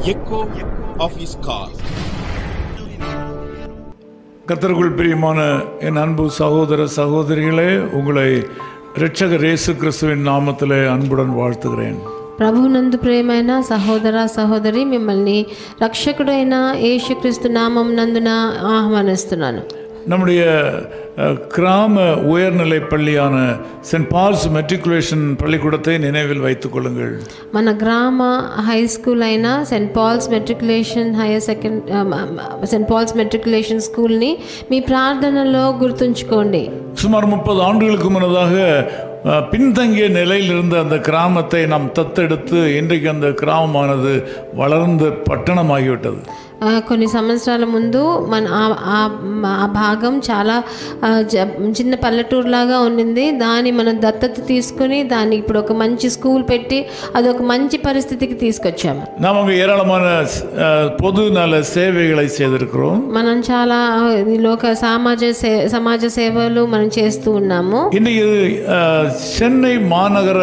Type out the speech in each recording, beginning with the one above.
echo of his call. கர்த்தருக்குள் பிரியமான என் அன்பு சகோதர சகோதரிகளே, உங்களை இரட்சகர் இயேசு கிறிஸ்துவின் நாமத்திலே அன்புடன் வாழ்த்துகிறேன். ప్రభునందు ప్రియమైన సహోదర సహోదరి, మిమ్మల్ని రక్షకుడైన యేసుక్రీస్తు నామం నందున ఆహ్వానిస్తున్నాను. நம்முடைய கிராம உயர்நிலை பள்ளியான சென்ட் பால்ஸ் மெட்ரிகுலேஷன் பள்ளிக்கூடத்தை நினைவில் வைத்துக் கொள்ளுங்கள். మన గ్రామ హై స్కూల్ అయిన సెయింట్ పాల్స్ మెట్రికులేషన్ స్కూల్ని మీ ప్రార్థనలో గుర్తుంచుకోండి. சுமார் 30 ஆண்டுகளுக்கு முன்னதாக பின்தங்கிய நிலையில் இருந்த அந்த கிராமத்தை நாம் தத்தெடுத்து இன்றைக்கு அந்த கிராமமானது வளர்ந்து பட்டணமாகிவிட்டது. కొన్ని సంవత్సరాల ముందు మన ఆ భాగం చాలా చిన్న పల్లెటూరులాగా ఉండింది. దాన్ని మనం దత్తత తీసుకుని దాన్ని ఇప్పుడు ఒక మంచి స్కూల్ పెట్టి అదొక మంచి పరిస్థితికి తీసుకొచ్చాము. நமக்கு ஏராளமான பொது நல சேவைகளை செய்திருக்கிறோம். మనం చాలా లోక సమాజ సేవలు మనం చేస్తూ ఉన్నాము. இன்னைக்கு சென்னை மாநகர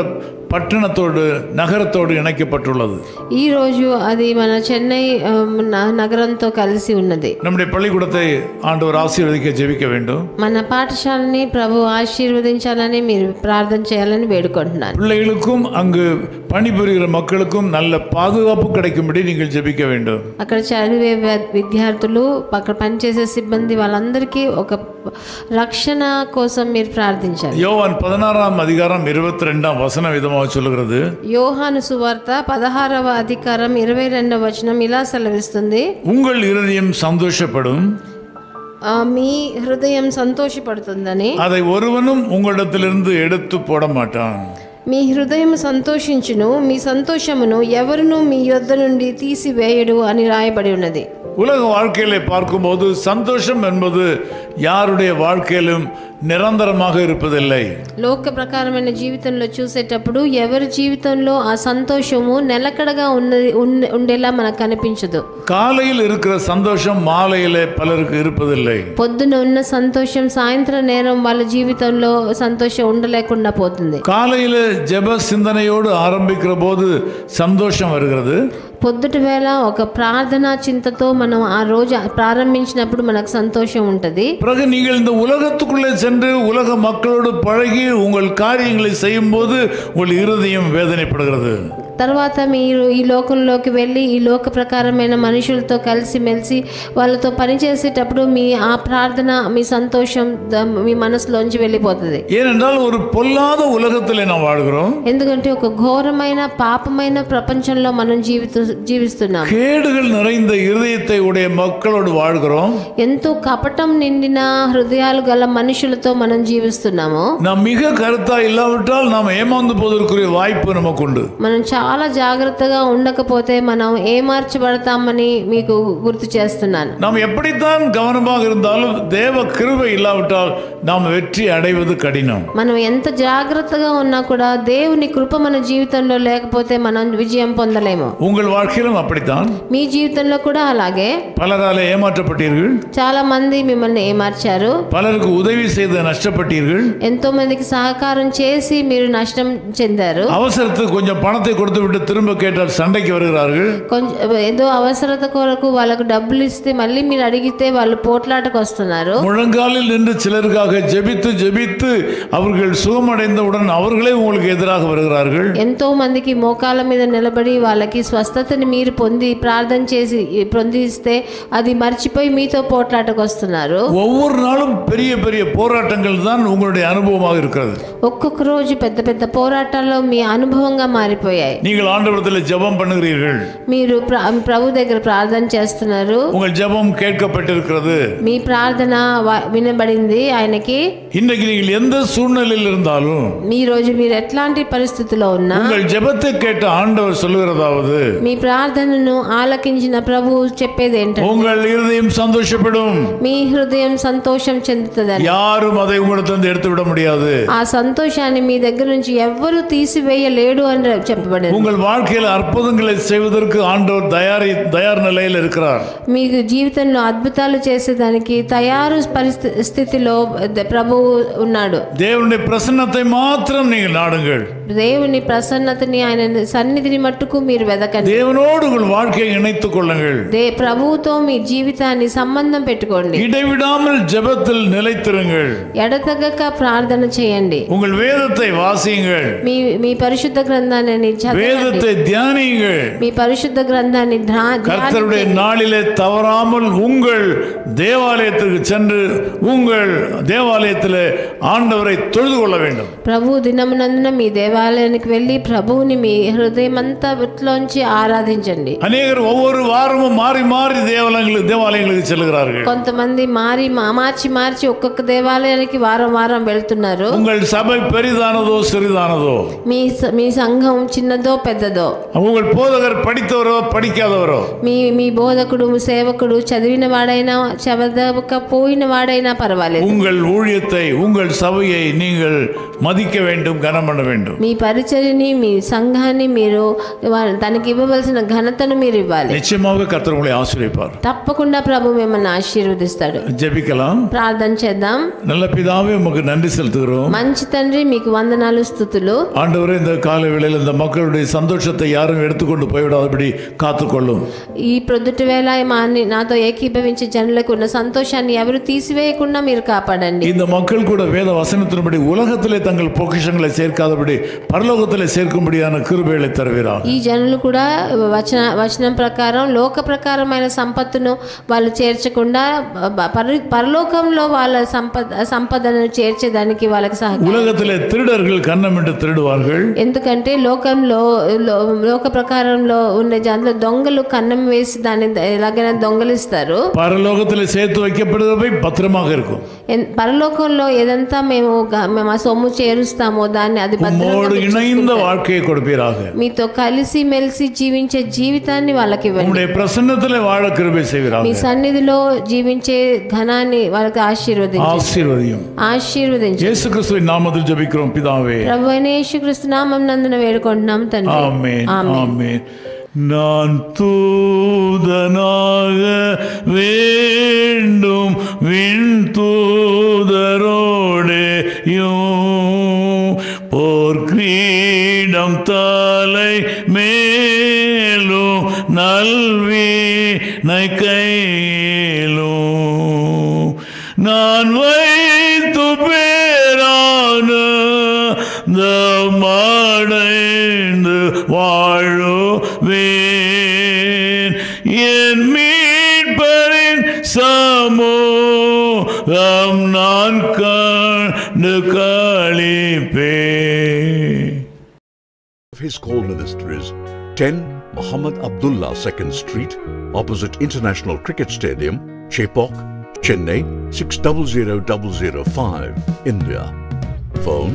పట్టణத்தோடு నగరத்தோடு இணைக்கப்பட்டுள்ளது. ఈ రోజు అది మన చెన్నై నగరంతో కలిసి ఉన్నది. நம்முடைய பள்ளிக்கூடத்தை ஆண்டவர் ஆசீర్வதிக்க ஜெபிக்க வேண்டும். మన పాఠశాలని ప్రభు ఆశీర్వదించాలని మీరు ప్రార్థన చేయాలని వేడుకుంటున్నాను. பிள்ளைகளுக்கும் அங்கு பணிபுரிகிற மக்களுக்கும் நல்ல பாதுகாப்பு கிடைக்கும்படி நீங்கள் ஜெபிக்க வேண்டும். అక్కడ చదివే విద్యార్థులు, అక్కడ పనిచేసే సిబ్బంది వాళ్ళందరికీ ఒక రక్షణ కోసం మీరు ప్రార్థించాలి. யோவான் 16 அதிகாரம் 22 வசனம் விதமாக சொல்லுகிறது. యోహాను సువార్త 16వ అధికారం 22వ వచనం ఇలా సెలవిస్తుంది. உங்கள் இருதயம் சந்தோஷப்படும், మీ హృదయం సంతోషపడుతుందని அதை ஒருவனும் உங்களிடத்திலிருந்து எடுத்து போட மாட்டான். మీ హృదయం సంతోషించును, మీ సంతోషమును ఎవరును మీ యొద్ద నుండి తీసివేయడు అని రాయబడి ఉన్నది. உலக வாழ்க்கையிலே பார்க்கும்போது சந்தோஷம் என்பது யாருடைய வாழ்க்கையிலும் నిరంతరமாக இருப்பதில்லை. లోక ప్రకారమైన జీవితంలో చూసేటప్పుడు ఎవరి జీవితంలో ఆ సంతోషము నిలకడగా ఉండేలా మనకు కనిపించదు. காலையில் இருக்கிற சந்தோஷம் மாலையிலே பலருக்கு இருப்பதில்லை. పొద్దున ఉన్న సంతోషం సాయంత్రం నేరం వాళ్ళ జీవితంలో సంతోషం ఉండలేకుండా పోతుంది. காலையில ஜெப சிந்தனையோடு ஆரம்பிக்கிற போது சந்தோஷம் வருகிறது. పొద్దుటి వేళ ఒక ప్రార్థనా చింతతో మనం ఆ రోజు ప్రారంభించినప్పుడు మనకు సంతోషం ఉంటుంది. பிறகு நீங்கள் இந்த உலகத்துக்குள்ளே சென்று உலக மக்களோடு பழகி உங்கள் காரியங்களை செய்யும் போது உங்கள் இருதயம் வேதனைப்படுகிறது. తర్వాత మీరు ఈ లోకంలోకి వెళ్ళి ఈ లోక ప్రకారమైన మనుషులతో కలిసి మెలిసి వాళ్ళతో పనిచేసేటప్పుడు మీ ఆ ప్రార్థన, మీ సంతోషం మీ మనసులోంచి వెళ్ళిపోతుంది. ஏனென்றால் ஒரு பொல்லாத உலகத்திலே நாம் வாழ்கிறோம். ఎందుకంటే ఒక ఘోరమైన పాపమైన ప్రపంచంలో మనం జీవిస్తున్నాం. கேடுகள் நிறைந்த இருதயத்தை உடைய மக்களோடு வாழ்கிறோம். ఎంతో కపటం నిండిన హృదయాలు గల మనుషులతో మనం జీవిస్తున్నాము. நாம் மிக கருத்தா இல்லாவிட்டால் நாம் ஏமாந்து போவதற்குரிய வாய்ப்பு நமக்கு உண்டு. మనం చాలా జాగ్రత్తగా ఉండకపోతే మనం ఏమార్చబడతామని మీకు గుర్తు చేస్తున్నాను. நாம் எப்படித்தான் கவனமாக இருந்தாலும் தேவ கிருபை இல்லாவிட்டால் நாம் வெற்றி அடைவது கடினம். మనం ఎంత జాగ్రత్తగా ఉన్నా కూడా దేవుని కృప మన జీవితంలో లేకపోతే మనం విజయం పొందలేము. உங்கள் வாழ்க்கையிலும் அப்படித்தான். మీ జీవితంలో కూడా అలాగే பலராலே ஏமாற்றப்பட்டீர்கள். చాలా మంది మిమ్మల్ని ఏమార్చారు. பலருக்கு உதவி செய்து நஷ்டப்பட்டீர்கள். ఎంతో మందికి సహకారం చేసి మీరు నష్టం చెందారు. அவசரத்துக்கு கொஞ்சம் பணத்தை கொடுத்து விட்டு திரும்ப கேட்டால் சண்டைக்கு வருகிறார்கள். ఏదో అవసరత కొరకు వాళ్ళకు డబ్బులు ఇస్తే మళ్ళీ మీరు అడిగితే వాళ్ళు పోట్లాటకు వస్తున్నారు. முழங்காலில் நின்று சிலருக்காக ஜெபித்து ஜெபித்து அவர்கள் சுகமடைந்தவுடன் அவர்களே உங்களுக்கு எதிராக வருகிறார்கள். ఎంతో మందికి మోకాళ్ళ మీద నిలబడి వాళ్ళకి స్వస్థతని మీరు ప్రార్థన చేసి పొందిస్తే అది మర్చిపోయి మీతో పోట్లాటకు వస్తున్నారు. ஒவ்வொரு நாளும் பெரிய பெரிய போராட்டங்கள் தான் உங்களுடைய அனுபவமாக இருக்கிறது. ఒక్కొక్క రోజు పెద్ద పెద్ద పోరాటాల్లో మీ అనుభవంగా మారిపోయాయి. நீங்கள் ஆண்டவரிடத்தில் ஜெபம் பண்ணுகிறீர்கள். మీరు ప్రభు దగ్గర ప్రార్థన చేస్తున్నారు. உங்கள் ஜெபம் கேட்கப்பட்டிருக்கிறது. మీ ప్రార్థన వినబడింది ఆయనకి. இன்னைக்கு நீங்கள் எந்த சூழ்நிலையில் இருந்தாலும் ఈ రోజు మీరు ఎట్లాంటి పరిస్థితిలో ఉన్నా உங்கள் ஜெபத்தை கேட்ட ஆண்டவர் சொல்லுகிறதாவது, మీ ప్రార్థనను ఆలకించిన ప్రభు చెప్పేది ఏంటంటే உங்கள் இருதயம் சந்தோஷப்படும். మీ హృదయం సంతోషం చెందుతుందని. யாரும் அதை உங்களிடத்திலிருந்து எடுத்து விட முடியாது. ఆ సంతోషాన్ని మీ దగ్గర నుంచి ఎవ్వరూ తీసివేయలేడు అని చెప్పబడింది. உங்கள் வாழ்க்கையில் அற்புதங்களை செய்வதற்கு ஆண்டவர் தயார் நிலையில் இருக்கிறார். మీకు జీవితంలో అద్భుతాలు చేసేదానికి తయారు పరిస్థితిలో ప్రభువు ఉన్నాడు. தேவனுடைய பிரசன்னத்தை மாத்திரம் நீங்கள் நாடுங்கள். దేవుని ప్రసన్నతని, ఆయన సన్నిధిని మట్టుకు మీరు వెదకండి. தேவனோடு உங்கள் வாழ்க்கையை இணைத்துக் கொள்ளுங்கள். ప్రభువుతో మీ జీవితాన్ని సంబంధం పెట్టుకోండి. இடைவிடாமல் ஜெபத்தில் நிலைத்திருங்கள். ఎడతెగక ప్రార్థన చేయండి. உங்கள் வேதத்தை வாசியுங்கள். మీ పరిశుద్ధ గ్రంథాన్ని చదవండి. வேதத்தை தியானியுங்கள். మీ పరిశుద్ధ గ్రంథాన్ని கர்த்தருடைய நாளிலே தவறாமல் உங்கள் தேவாலயத்துக்கு சென்று உங்கள் தேவாலயத்தில் ஆண்டவரை தொழுது கொள்ள வேண்டும். ప్రభు దినమునందున మీ దేవాలయానికి వెళ్ళి ప్రభువుని మీ హృదయమంతలోంచి ఆరాధించండి. అనేకరు ஒவ்வொரு வாரமும் மாறி மாறி தேவாலயங்களுக்கு செல்கிறார்கள். కొంతమంది మార్చి ఒక్కొక్క దేవాలయానికి వారం వారం వెళ్తున్నారు. உங்கள் சபை பெரிதானதோ சிறிதானதோ, మీ సంఘం చిన్నదో పెద్దదో, உங்கள் போதகர் படித்தவரோ படிக்காதவரோ, మీ బోధకుడు సేవకుడు చదివిన వాడైనా చదవకపోయిన వాడైనా పర్వాలేదు, உங்கள் ஊழியத்தை உங்கள் சபையை நீங்கள் மதிக்க வேண்டும், கனம் பண்ண வேண்டும். మీ పరిచర్యని మీ సంఘాన్ని మీరు తనకి ఇవ్వవలసిన ఘనతను మీరు ఇవ్వాలి. நிச்சயமாக கர்த்தர் உங்களை ஆசீர்வதிப்பார். తప్పకుండా ప్రభు మిమ్మల్ని ఆశీర్వదిస్తాడు. ஜெபிக்கலாம். ప్రార్థన చేద్దాం. நல்ல பிதாவே, உமக்கு நன்றி செலுத்துகிறோம். మంచి తండ్రి, మీకు వందనాలు స్తుతులు. ஆண்டவரே, இந்த கால வேளையில் இந்த மக்களுடைய சந்தோஷத்தை யாரும் எடுத்துக்கொண்டு போய்விடாதபடி காத்துக்கொள்ளும். ఈ ప్రొద్దుటి వేళ నాతో ఏకీభవించే జనులకు ఉన్న సంతోషాన్ని ఎవరు తీసివేయకుండా మీరు కాపాడండి. இந்த மக்கள் கூட வேத வசனத்தின்படி உலகத்திலே தங்கள் பொக்கிஷங்களை சேர்க்காதபடி பரலோகத்திலே சேர்க்கும்படியான கிருபைகளை தருவீராக. ఈ జనులు కూడా వచనం ప్రకారం లోక ప్రకారమైన సంపత్తును వాళ్ళు చేర్చకుండా పరలోకంలో వాళ్ళ సంపదను చేర్చేదానికి వాళ్ళకి సహాయం. உலகத்திலே திருடர்கள் கன்னமிட்டு திருடுவார்கள். ఎందుకంటే లోక ప్రకారంలో ఉన్న జనులు దొంగలు కన్నం వేసి దాన్ని ఎలాగైనా దొంగలిస్తారు. పరలోకத்திலே சேர்த்து வைக்கப்படுவவை பத்திரமாக இருக்கும். పరలోకంలో ఏదంతా మేము ఆ సొమ్ము చేరుస్తామో దాన్ని అది భద్రంగా ఇணைந்த வாழ்க்கையை கொடுப்பீராக. మీతో కలిసి మెలిసి జీవించే జీవితాన్ని వాళ్ళకి ఇవ్వండి. உம்முடைய பிரசன்னத்திலே வாழ கிருபை செய்வீராக. మీ సన్నిధిలో జీవించే ఘనాన్ని వాళ్ళకి ఆశీర్వదించండి. యేసు క్రీస్తువిன் நாமத்தில் ஜெபிக்கிறோம் பிதாவே. ప్రభువైన యేసుక్రీస్తు నామం నందున వేడుకుంటున్నాం తండ్రి. ஆமென். ஆமென். நான் தூதனாக வேண்டும் விண் தூதரோடேயும் போர் கிரீடம் தலை மேலும் நல்வினை கையிலும் நான் வைத்து பேரான மாடைந்து வாழுவேன். என் மீட்பரின் சமூகம் நான் கண்டு களிப்பேன். His Call Ministries, 10 Muhammad Abdullah 2nd Street, opposite International Cricket Stadium, Chepauk, Chennai 600005, India. Phone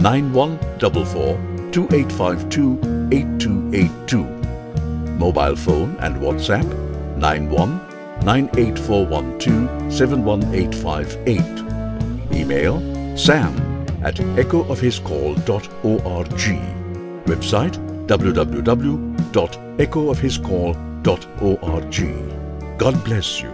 914428528282. Mobile phone and WhatsApp 919841271858. Email sam@echoofhiscall.org. Website www.echoofhiscall.org. God bless you.